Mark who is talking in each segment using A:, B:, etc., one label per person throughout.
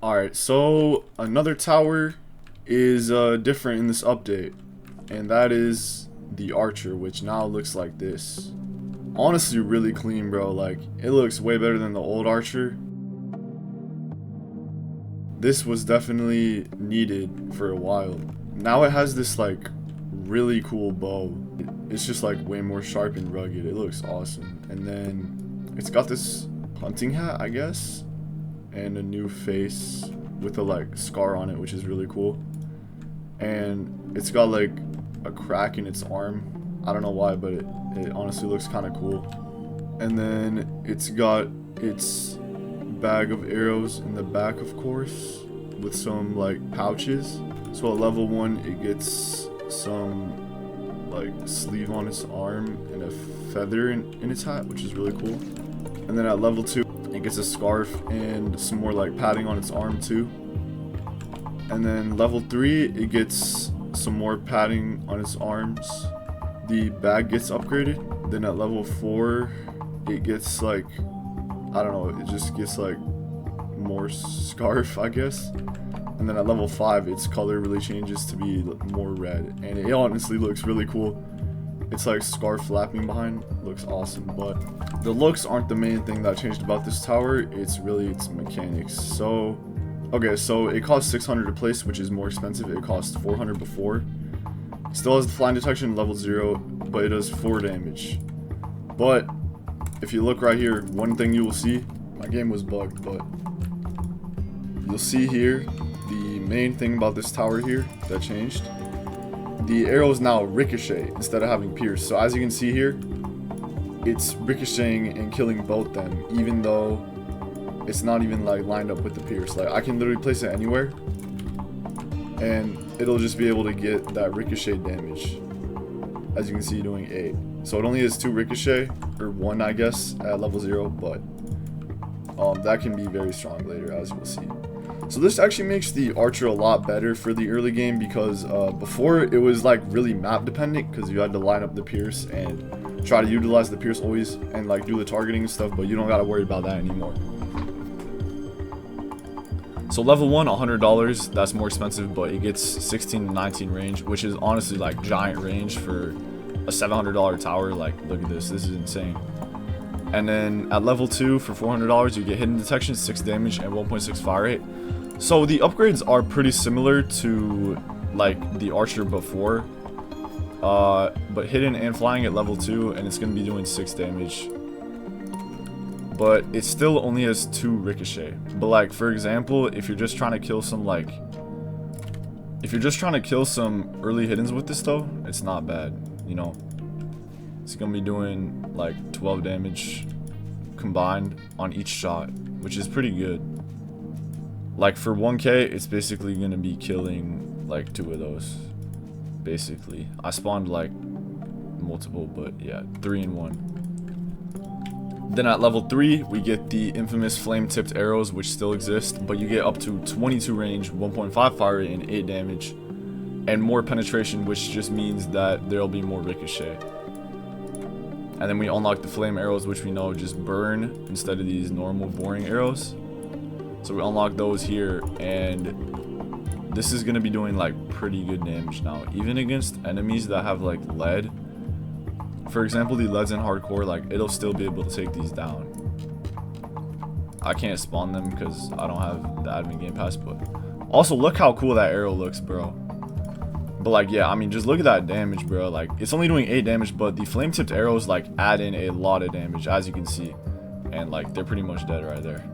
A: Alright, so another tower is different in this update, and that is the archer, which now looks like this. Honestly, really clean, bro. Like, it looks way better than the old archer. This was definitely needed for a while. Now it has this, like, really cool bow. It's just, like, way more sharp and rugged. It looks awesome. And then it's got this hunting hat, I guess, and a new face with a, like, scar on it, which is really cool. And it's got, like, a crack in its arm. I don't know why, but it honestly looks kind of cool. And then it's got its bag of arrows in the back, of course, with some like pouches. So at level 1 it gets some like sleeve on its arm and a feather in its hat, which is really cool. And then at level 2 it gets a scarf and some more like padding on its arm too. And then level 3 it gets some more padding on its arms. The bag gets upgraded. Then at level 4 it gets like, I don't know, it just gets like more scarf, I guess. And then at level 5 its color really changes to be more red, and it honestly looks really cool. It's like scarf flapping behind, looks awesome. But the looks aren't the main thing that changed about this tower, it's really its mechanics. So okay, so it costs 600 to place, which is more expensive. It cost 400 before. Still has the flying detection level 0, but it does 4 damage. But if you look right here, one thing you will see, my game was bugged, but you'll see here the main thing about this tower here that changed. The arrows now ricochet instead of having pierce. So as you can see here, it's ricocheting and killing both them, even though it's not even like lined up with the pierce. Like I can literally place it anywhere and it'll just be able to get that ricochet damage. As you can see, doing 8. So it only has 2 ricochet, or 1 I guess, at level 0, but that can be very strong later, as you will see. So this actually makes the archer a lot better for the early game, because before it was like really map dependent, because you had to line up the pierce and try to utilize the pierce always and like do the targeting and stuff, but you don't gotta worry about that anymore. So level 1, $100, that's more expensive, but it gets 16 to 19 range, which is honestly like giant range for a $700 tower. Like, look at this is insane. And then at level 2 for $400 you get hidden detection, 6 damage and 1.6 fire rate. So the upgrades are pretty similar to like the archer before, but hidden and flying at level 2, and it's going to be doing 6 damage. But it still only has 2 ricochet. But like, for example, if you're just trying to kill some like, if you're just trying to kill some early hiddens with this though, it's not bad, you know. It's gonna be doing like 12 damage combined on each shot, which is pretty good. Like for 1k, it's basically gonna be killing like 2 of those. Basically, I spawned like multiple, but yeah, 3 in 1. Then at level 3, we get the infamous flame-tipped arrows, which still exist, but you get up to 22 range, 1.5 fire rate, and 8 damage, and more penetration, which just means that there'll be more ricochet. And then we unlock the flame arrows, which we know just burn instead of these normal boring arrows. So we unlock those here, and this is going to be doing like pretty good damage now, even against enemies that have like lead. For example, the leads in hardcore, like it'll still be able to take these down. I can't spawn them because I don't have the admin game pass, but also look how cool that arrow looks, bro. But like, yeah, I mean, just look at that damage, bro. Like, it's only doing 8 damage, but the flame tipped arrows like add in a lot of damage, as you can see, and like they're pretty much dead right there.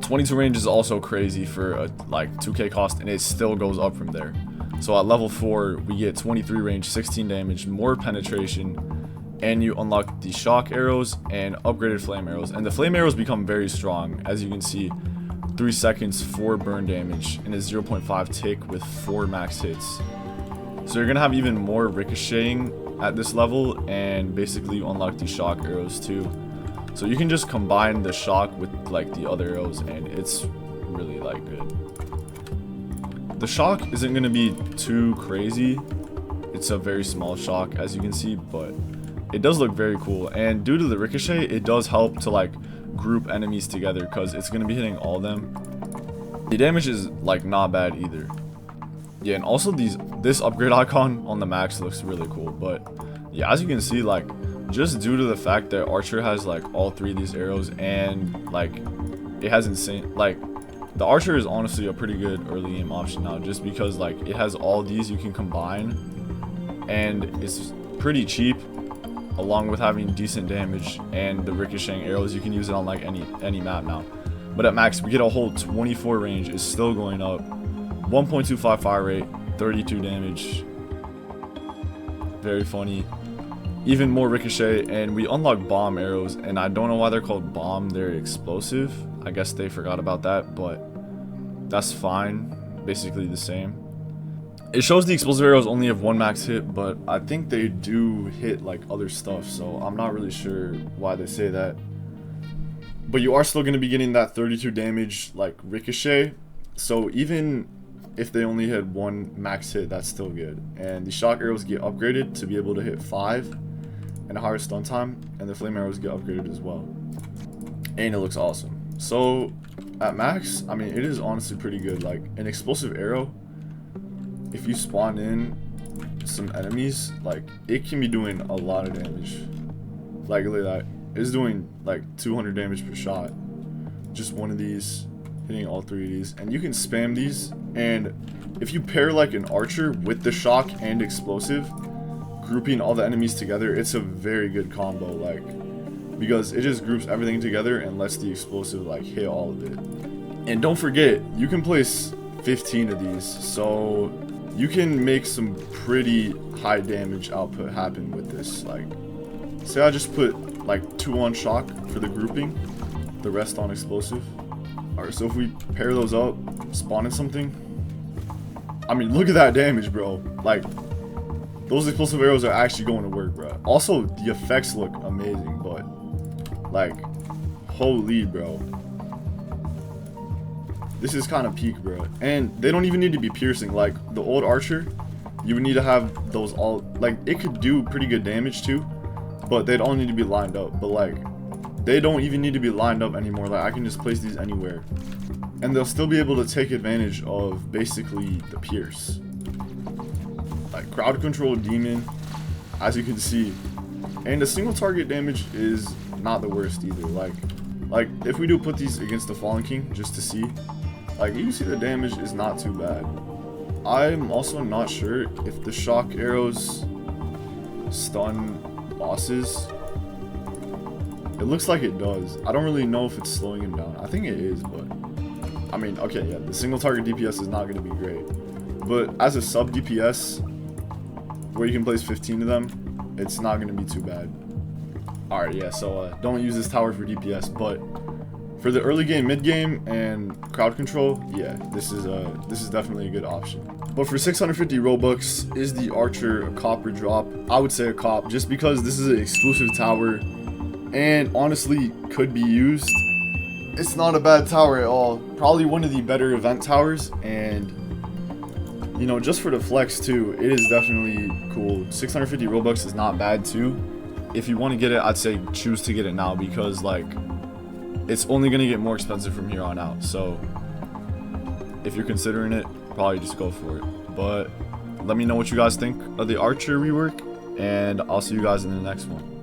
A: 22 range is also crazy for a like 2k cost, and it still goes up from there. So at level 4, we get 23 range, 16 damage, more penetration, and you unlock the shock arrows and upgraded flame arrows. And the flame arrows become very strong. As you can see, 3 seconds, 4 burn damage, and a 0.5 tick with 4 max hits. So you're going to have even more ricocheting at this level, and basically you unlock the shock arrows too. So you can just combine the shock with like the other arrows, and it's really like good. The shock isn't going to be too crazy. It's a very small shock, as you can see, but it does look very cool. And due to the ricochet, it does help to like group enemies together because it's going to be hitting all of them. The damage is like not bad either. Yeah, and also this upgrade icon on the max looks really cool. But yeah, as you can see, like just due to the fact that Archer has like all 3 of these arrows, and like it has insane, like the Archer is honestly a pretty good early game option now, just because like it has all these you can combine, and it's pretty cheap, along with having decent damage and the ricocheting arrows. You can use it on like any map now. But at max we get a whole 24 range. It's still going up, 1.25 fire rate, 32 damage, very funny, even more ricochet, and we unlock bomb arrows, and I don't know why they're called bomb. They're explosive. I guess they forgot about that, but that's fine, basically the same. It shows the explosive arrows only have 1 max hit, but I think they do hit like other stuff, so I'm not really sure why they say that. But you are still going to be getting that 32 damage like ricochet, so even if they only had 1 max hit, that's still good. And the shock arrows get upgraded to be able to hit 5 and a higher stun time, and the flame arrows get upgraded as well, and it looks awesome. So at max, I mean, it is honestly pretty good. Like an explosive arrow, if you spawn in some enemies, like it can be doing a lot of damage. Like look at that, it's doing like 200 damage per shot, just one of these hitting all 3 of these. And you can spam these, and if you pair like an Archer with the shock and explosive, grouping all the enemies together, it's a very good combo, like because it just groups everything together and lets the explosive like hit all of it. And don't forget, you can place 15 of these, so you can make some pretty high damage output happen with this. Like say I just put like 2 on shock for the grouping, the rest on explosive. Alright, so if we pair those up, spawn in something, I mean look at that damage, bro. Like those explosive arrows are actually going to work, bro. Also the effects look amazing, but like holy, bro, this is kind of peak, bro. And they don't even need to be piercing. Like the old Archer, you would need to have those all, like it could do pretty good damage too, but they'd all need to be lined up. But like they don't even need to be lined up anymore. Like I can just place these anywhere and they'll still be able to take advantage of basically the pierce. Like crowd control demon, as you can see, and the single target damage is not the worst either. Like if we do put these against the Fallen King just to see, like you can see the damage is not too bad. I'm also not sure if the shock arrows stun bosses. It looks like it does. I don't really know if it's slowing him down. I think it is, but I mean, okay, yeah, the single target DPS is not going to be great, but as a sub DPS where you can place 15 of them, it's not going to be too bad. Alright, yeah, so don't use this tower for DPS, but for the early game, mid game, and crowd control, yeah, this is definitely a good option. But for 650 Robux, is the Archer a cop or drop? I would say a cop, just because this is an exclusive tower, and honestly, could be used. It's not a bad tower at all. Probably one of the better event towers, and you know, just for the flex too, it is definitely cool. 650 Robux is not bad too. If you want to get it, I'd say choose to get it now, because like it's only going to get more expensive from here on out. So if you're considering it, probably just go for it. But let me know what you guys think of the Archer rework, and I'll see you guys in the next one.